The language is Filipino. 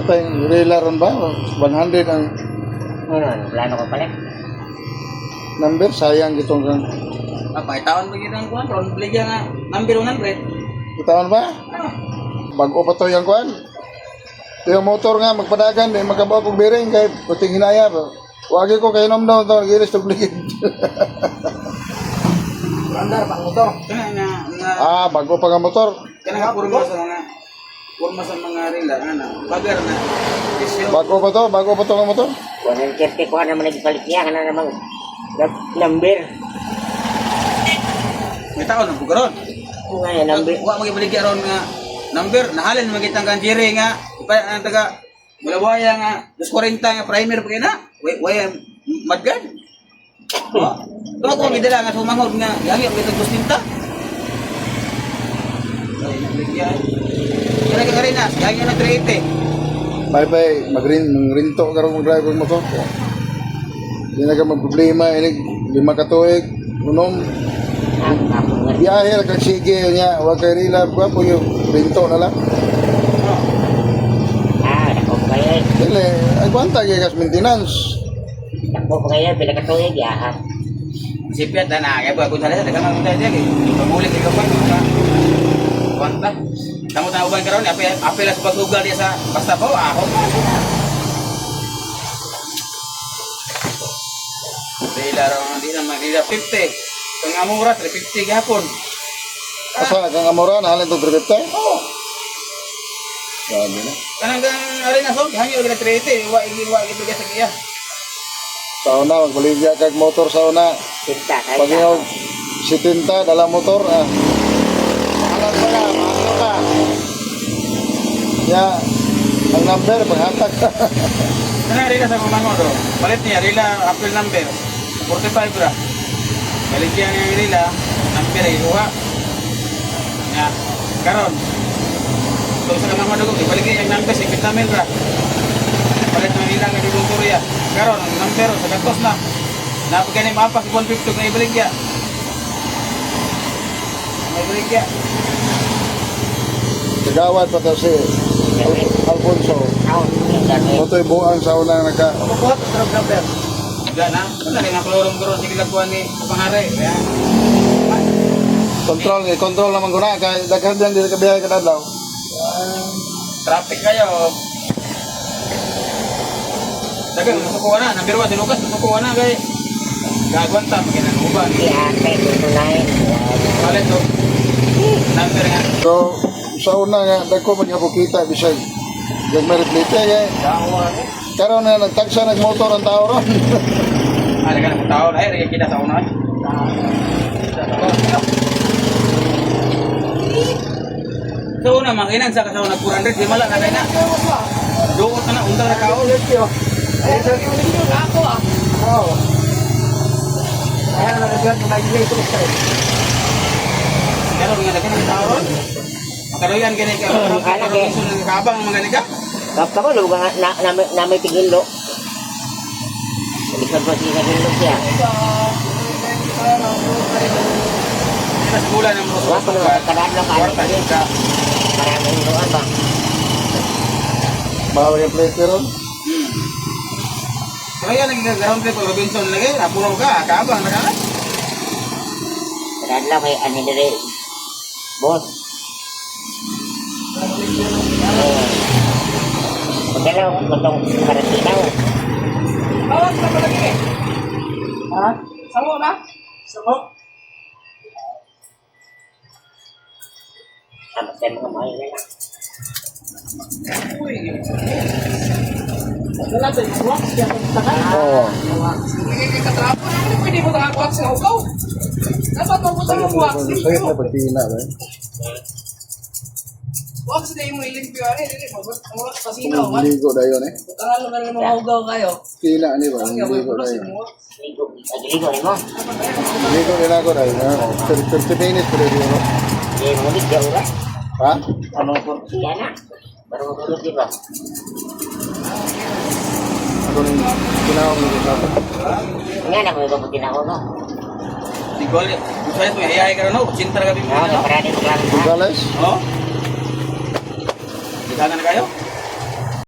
tayong rela ron ba? 100 ang Ano, plano ko pala. number. Sayang gitong kang. Pakitaon ba yun ang kuhan? Ron, bligyan nga. Number 100. Kitawan ba? Ano? Bago pa to yung kuhan. Yung motor nga, magpadagan. May magkabaw kong bearing. Kahit puting hinaya. Wagi ko kayo naman daw. Ito, nagilis to bligid. Andar, pang motor. Kana nga. Bago pa nga motor. Kana nga, purma sa mga rila. Ano, bagar na. Isyo. Bago pa to nga motor. 130 ko naman nagpalit niya. Kana namang number. May taon na bugaron. Kung nga number. Wa magibaligya ron nga number. Nahalin magitang kan jiri nga. Ang taga Bulawaya nga. 240 nga primer pa kaya na. Way madgan. Tuwa ko gidala nga sumangod nga. Yangi ang itag gustinta. Ay, nabligya. Kaya ka rin na. Yangi na 380. Bye-bye. Magrinto ka rin mag-drive ng motor. Hindi na ka magproblema. Inig, 5 katuig. Unom. Biyahe na kang sige niya. Huwag kayo rila. Huwag po yung rinto na lang. Dako pa kayo. Dili. Agwanta kayo kas maintenance. Dako pa kayo. Pila ka tuwig ya. Sipyat na. Kaya po ako sa dagang mga mutay diya. Pamulit ikaw pa. Kwanta. Kamu tahu uban karon apel sa pagsugal dia sa basta po ako. Dila ron di na magila 50. Kung amura 350 gihapon. Asa kang amora na halin to 350? Oh. Sabi na. Kanang ari na so hangyo gila 380 wa gitu sa kiya. Sa una, magbaligya kag motor sa una. Cinta kayo. Pag yung si Tinta, dala motor, mahalan ko na, mahalo ka. Ya, ang number, paghatag ka. Kanang rila sa kumango do. Palit niya rila apel number 45 ra. Balik niya ng rila number ay uha. Ya, karon. So sa mga dugo, ibalik niya yung number 50 mil ra. Palit ng rila nga dudong turya. Karon ang number sa gatos na. Napagani mapas 150 nga ibalik niya. Ibalik niya. Kagawad pa to si Alfonso. Moto'y buang sa una nagka. Buhat sa number. Diyan na. Ano rin ang klorong guro sige lakuan ni pangare. Kaya Control naman ko na, kaya daghan din dito kabiyahe ka daw. traffic kayo. Dagan masukuha na. Number 1 si Lucas masukuha na kay gagawin ta maginan uban. Palit to. Number nga. So, sa una nga, dagko man nga kita bisag. Yung merit plate kaya, karon na nagtagsa nagmotor ang tao ron. Ada kan tao na ay kita sa una. So na manginan sa kasaw nag 400 di mala na na. Doon na undang na kao let's yo. Ay sa ako ah. Oh. Ay na nagyan na ilay ko sa. Pero nga dagan ang tao ron. Makaroyan gani ka. Kabang mga nika. Kapta ko lugar na may tigilo. Likod ko siya tigilo siya. Mas bulan ang muso. Wala ko kadaan lang Kwarta ka. Maraming doon ba? Bawal yung plate ron. Pero yan nag-ground trip Robinson lagi. Napuro ka. Kabang na ka. Kadaan lang kay anidere. Boss. Pagkalaw, matong karatinaw. Bawas ka pala gini. Ha? Samo na? Samo? Sama tayo mga mga ina. Uy. Wala tayo yung wax. Kaya kung takay. Oo. Hindi ka katrapo na. Pwede mo na wax na ukaw. Dapat mo po sa mga wax. Sakit na pagpina ba? Wax na yung ilimpyo. Hindi mo. Wax pasinaw. Ligo na yun eh. Tangan naman yung mga ugaw kayo. Pina ni ba? Ligo na yun. Ligo ni mo. Ligo nila ako na yun. 30 minutes pa rin yun. Hindi mo di jauh lah. Ha? Ano po siya na. Baru tulog di ba? Ako nung tinawag mo sa akin. Nga na ko yung tinawag mo. Igual, saya tuh ya karena no, cinta kami Ah, mo. parang di ko lang. Gonzales? Oh. Di kanan kayo?